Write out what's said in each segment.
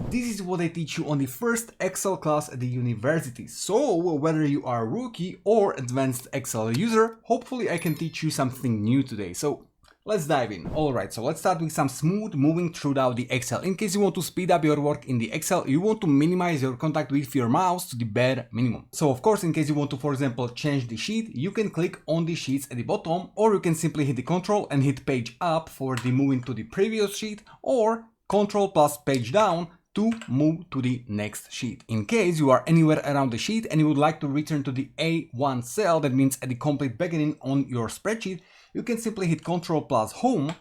This is what I teach you on the first Excel class at the university. So whether you are a rookie or advanced Excel user, hopefully I can teach you something new today. So let's dive in. Alright, so let's start with some smooth moving throughout the Excel. In case you want to speed up your work in the Excel, you want to minimize your contact with your mouse to the bare minimum. So of course, in case you want to, for example, change the sheet, you can click on the sheets at the bottom, or you can simply hit the Control and hit page up for the moving to the previous sheet, or Control plus page down to move to the next sheet. In case you are anywhere around the sheet and you would like to return to the A1 cell, that means at the complete beginning on your spreadsheet, you can simply hit Control plus Home,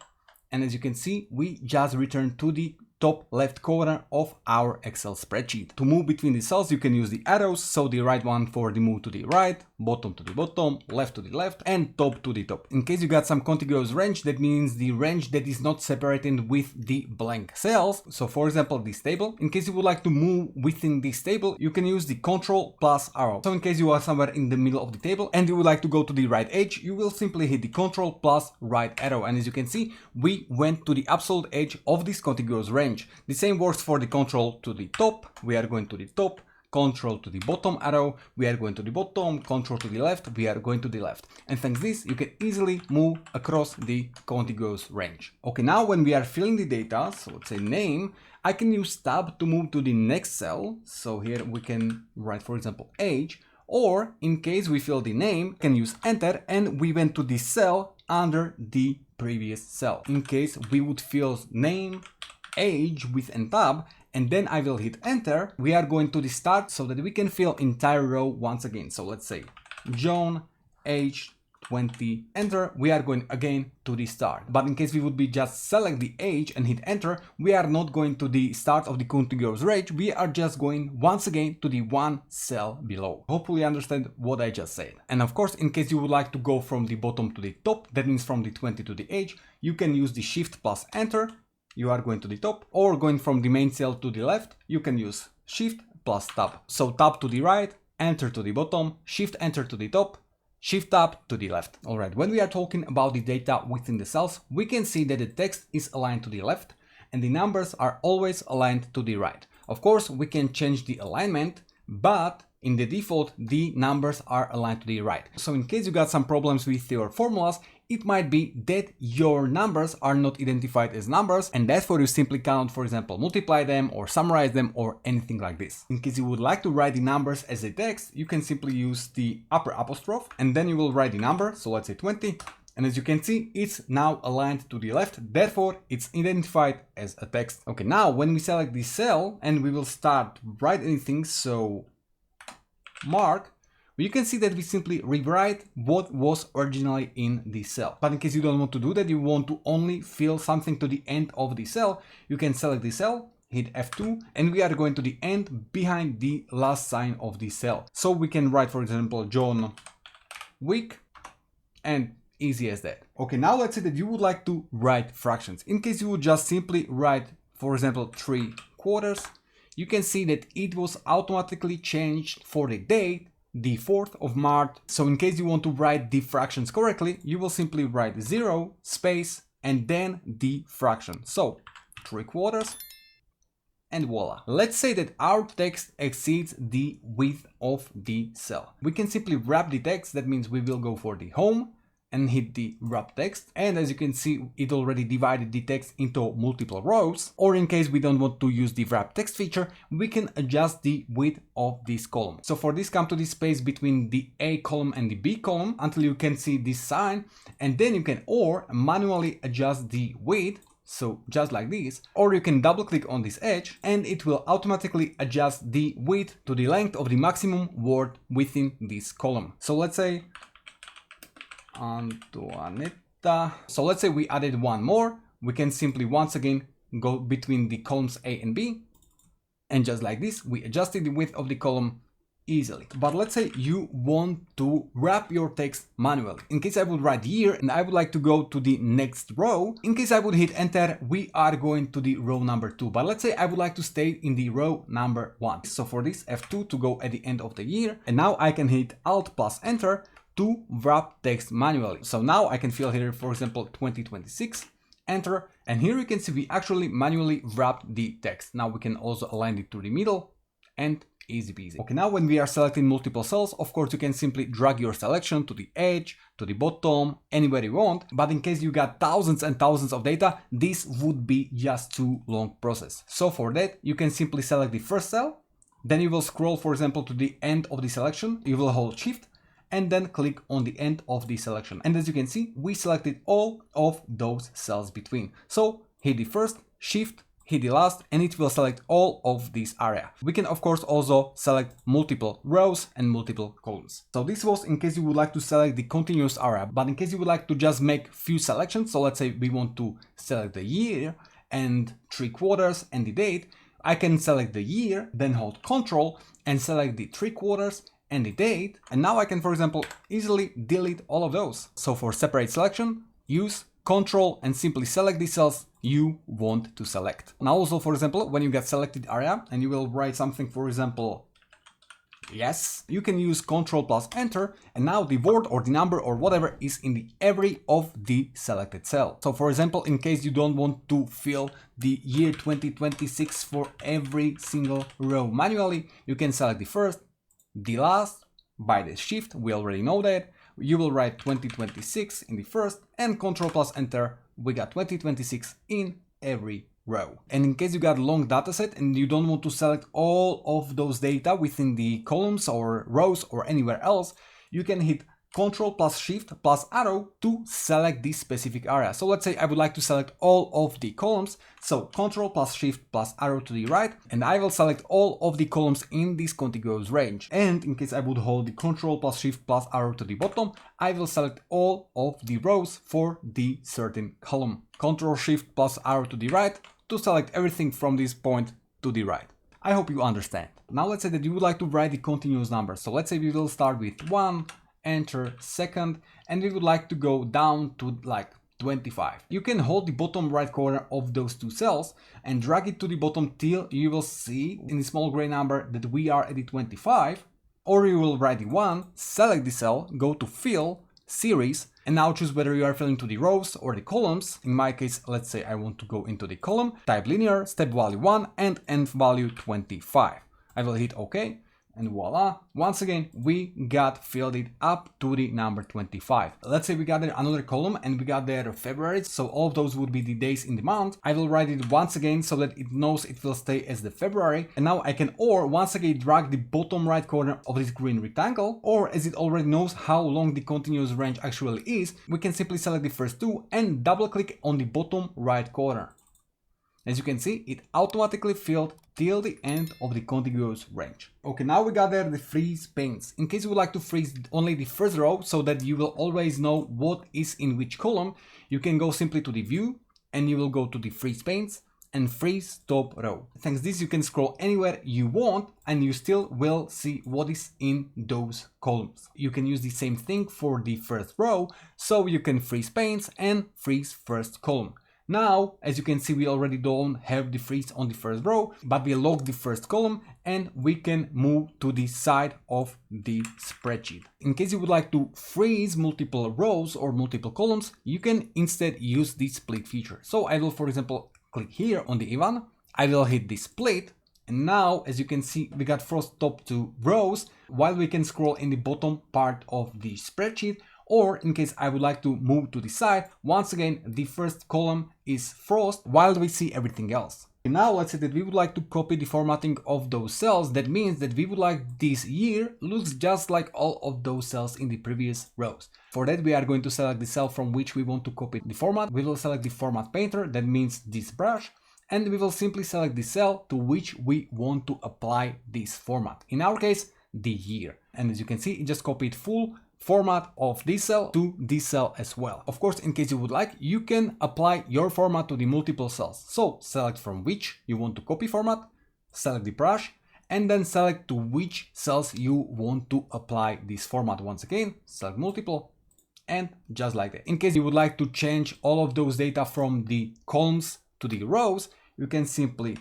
and as you can see, we just returned to the top left corner of our Excel spreadsheet. To move between the cells, you can use the arrows, so the right one for the move to the right, bottom to the bottom, left to the left, and top to the top. In case you got some contiguous range, that means the range that is not separated with the blank cells. So for example, this table, in case you would like to move within this table, you can use the Control plus arrow. So in case you are somewhere in the middle of the table and you would like to go to the right edge, you will simply hit the Control plus right arrow. And as you can see, we went to the absolute edge of this contiguous range. The same works for the Control to the top. We are going to the top, Control to the bottom arrow, we are going to the bottom, Control to the left, we are going to the left. And thanks to this, you can easily move across the contiguous range. Okay, now when we are filling the data, so let's say name, I can use Tab to move to the next cell. So here we can write, for example, age, or in case we fill the name, can use Enter and we went to the cell under the previous cell. In case we would fill name, age with and tab, and then I will hit enter, we are going to the start so that we can fill entire row once again. So let's say John, age 20, enter, we are going again to the start. But in case we would be just select the age and hit enter, we are not going to the start of the contiguous range, we are just going once again to the one cell below. Hopefully you understand what I just said. And of course, in case you would like to go from the bottom to the top, that means from the 20 to the age, you can use the shift plus enter. You are going to the top, or going from the main cell to the left, you can use Shift plus Tab. So Tab to the right, Enter to the bottom, Shift Enter to the top, Shift Tab to the left. Alright, when we are talking about the data within the cells, we can see that the text is aligned to the left and the numbers are always aligned to the right. Of course, we can change the alignment, but in the default, the numbers are aligned to the right. So in case you got some problems with your formulas, it might be that your numbers are not identified as numbers, and therefore you simply cannot, for example, multiply them or summarize them or anything like this. In case you would like to write the numbers as a text, you can simply use the upper apostrophe and then you will write the number, so let's say 20. And as you can see, it's now aligned to the left, therefore it's identified as a text. Okay, now when we select the cell and we will start write anything, so Mark, you can see that we simply rewrite what was originally in the cell. But in case you don't want to do that, you want to only fill something to the end of the cell, you can select the cell, hit F2, and we are going to the end behind the last sign of the cell. So we can write, for example, John Wick, and easy as that. Okay, now let's say that you would like to write fractions. In case you would just simply write, for example, 3/4, you can see that it was automatically changed for the date, the 4th of March. So in case you want to write the fractions correctly, you will simply write 0 space and then the fraction. So 3/4 and voila. Let's say that our text exceeds the width of the cell. We can simply wrap the text. That means we will go for the home and hit the wrap text, and as you can see, it already divided the text into multiple rows. Or in case we don't want to use the wrap text feature, we can adjust the width of this column. So for this, come to the space between the A column and the B column until you can see this sign, and then you can or manually adjust the width, so just like this, or you can double click on this edge and it will automatically adjust the width to the length of the maximum word within this column. So let's say Antoinetta. So let's say we added one more. We can simply once again go between the columns A and B, and just like this, we adjusted the width of the column easily. But let's say you want to wrap your text manually. In case I would write year and I would like to go to the next row, in case I would hit enter, we are going to the row number 2. But let's say I would like to stay in the row number 1. So for this, F2 to go at the end of the year, and now I can hit Alt plus enter to wrap text manually. So now I can fill here, for example, 2026, enter, and here you can see we actually manually wrapped the text. Now we can also align it to the middle and easy peasy. Okay, now when we are selecting multiple cells, of course you can simply drag your selection to the edge, to the bottom, anywhere you want, but in case you got thousands and thousands of data, this would be just too long process. So for that, you can simply select the first cell, then you will scroll, for example, to the end of the selection, you will hold Shift, and then click on the end of the selection. And as you can see, we selected all of those cells between. So hit the first, Shift, hit the last, and it will select all of this area. We can of course also select multiple rows and multiple columns. So this was in case you would like to select the continuous area, but in case you would like to just make few selections, so let's say we want to select the year and 3/4 and the date, I can select the year, then hold Ctrl and select the 3/4 and the date, and now I can, for example, easily delete all of those. So for separate selection, use Ctrl and simply select the cells you want to select. Now also, for example, when you get selected area and you will write something, for example, yes, you can use Ctrl plus Enter, and now the word or the number or whatever is in the every of the selected cell. So for example, in case you don't want to fill the year 2026 for every single row manually, you can select the first, the last, by the Shift, we already know that. You will write 2026 in the first, and Ctrl plus Enter, we got 2026 in every row. And in case you got a long dataset and you don't want to select all of those data within the columns or rows or anywhere else, you can hit Ctrl plus Shift plus arrow to select this specific area. So let's say I would like to select all of the columns. So Ctrl plus Shift plus arrow to the right, and I will select all of the columns in this contiguous range. And in case I would hold the Ctrl plus Shift plus arrow to the bottom, I will select all of the rows for the certain column. Ctrl Shift plus arrow to the right to select everything from this point to the right. I hope you understand. Now let's say that you would like to write the continuous number. So let's say we will start with 1, enter second, and we would like to go down to like 25. You can hold the bottom right corner of those two cells and drag it to the bottom till you will see in the small gray number that we are at the 25, or you will write the 1, select the cell, go to fill, series, and now choose whether you are filling to the rows or the columns. In my case, let's say I want to go into the column, type linear, step value 1 and end value 25. I will hit OK. And voila, once again, we got filled it up to the number 25. Let's say we got there another column and we got there February, so all of those would be the days in the month. I will write it once again so that it knows it will stay as the February. And now I can or once again drag the bottom right corner of this green rectangle, or as it already knows how long the continuous range actually is, we can simply select the first two and double click on the bottom right corner. As you can see, it automatically filled till the end of the contiguous range. Okay, now we got there the freeze panes. In case you would like to freeze only the first row so that you will always know what is in which column, you can go simply to the view and you will go to the freeze panes and freeze top row. Thanks to this, you can scroll anywhere you want and you still will see what is in those columns. You can use the same thing for the first row, so you can freeze panes and freeze first column. Now, as you can see, we already don't have the freeze on the first row, but we lock the first column and we can move to the side of the spreadsheet. In case you would like to freeze multiple rows or multiple columns, you can instead use the split feature. So I will, for example, click here on the Ivan, I will hit the split, and now, as you can see, we got froze top two rows, while we can scroll in the bottom part of the spreadsheet. Or in case I would like to move to the side, once again, the first column is frozen while we see everything else. Now let's say that we would like to copy the formatting of those cells. That means that we would like this year looks just like all of those cells in the previous rows. For that, we are going to select the cell from which we want to copy the format. We will select the format painter, that means this brush, and we will simply select the cell to which we want to apply this format. In our case, the year. And as you can see, it just copied full format of this cell to this cell as well. Of course, in case you would like, you can apply your format to the multiple cells. So select from which you want to copy format, select the brush, and then select to which cells you want to apply this format. Once again, select multiple, and just like that. In case you would like to change all of those data from the columns to the rows, you can simply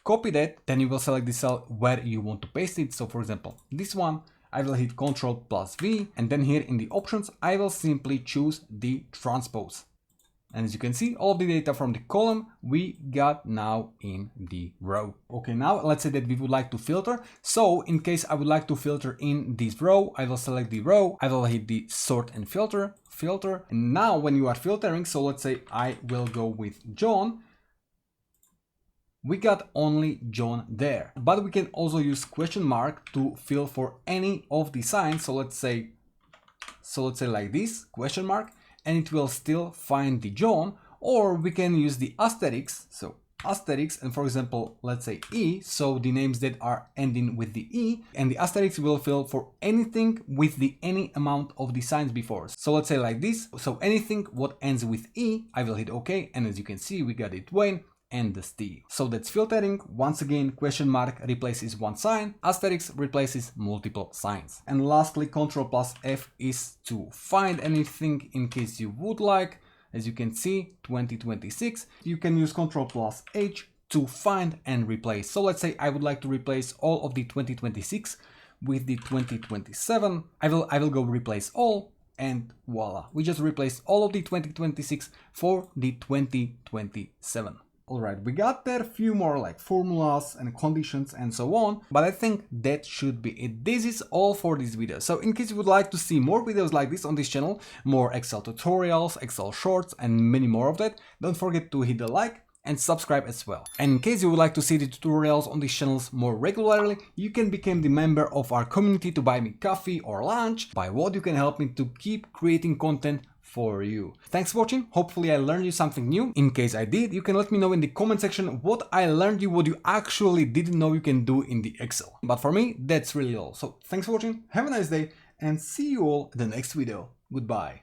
copy that, then you will select the cell where you want to paste it. So for example, this one, I will hit Ctrl plus V, and then here in the options, I will simply choose the transpose. And as you can see, all of the data from the column we got now in the row. Okay, now let's say that we would like to filter. So in case I would like to filter in this row, I will select the row, I will hit the sort and filter. And now when you are filtering, so let's say I will go with John, we got only John there. But we can also use question mark to fill for any of the signs. So let's say like this, question mark, and it will still find the John. Or we can use the asterisk, so asterisk, and for example, let's say E, so the names that are ending with the E, and the asterisk will fill for anything with the any amount of the signs before. So let's say like this, so anything what ends with E, I will hit OK, and as you can see, we got it Dwayne and the Steve. So that's filtering. Once again, question mark replaces one sign, asterisk replaces multiple signs. And lastly, Ctrl+F is to find anything in case you would like. As you can see, 2026, you can use Ctrl+H to find and replace. So let's say I would like to replace all of the 2026 with the 2027. I will go replace all, and voila, we just replaced all of the 2026 for the 2027. Alright, we got there a few more like formulas and conditions and so on, but I think that should be it. This is all for this video. So in case you would like to see more videos like this on this channel, more Excel tutorials, Excel shorts, and many more of that, don't forget to hit the like and subscribe as well. And in case you would like to see the tutorials on these channels more regularly, you can become the member of our community to buy me coffee or lunch. By what you can help me to keep creating content for you. Thanks for watching. Hopefully I learned you something new. In case I did, you can let me know in the comment section what I learned you, what you actually didn't know you can do in the Excel. But for me, that's really all. So thanks for watching. Have a nice day and see you all in the next video. Goodbye.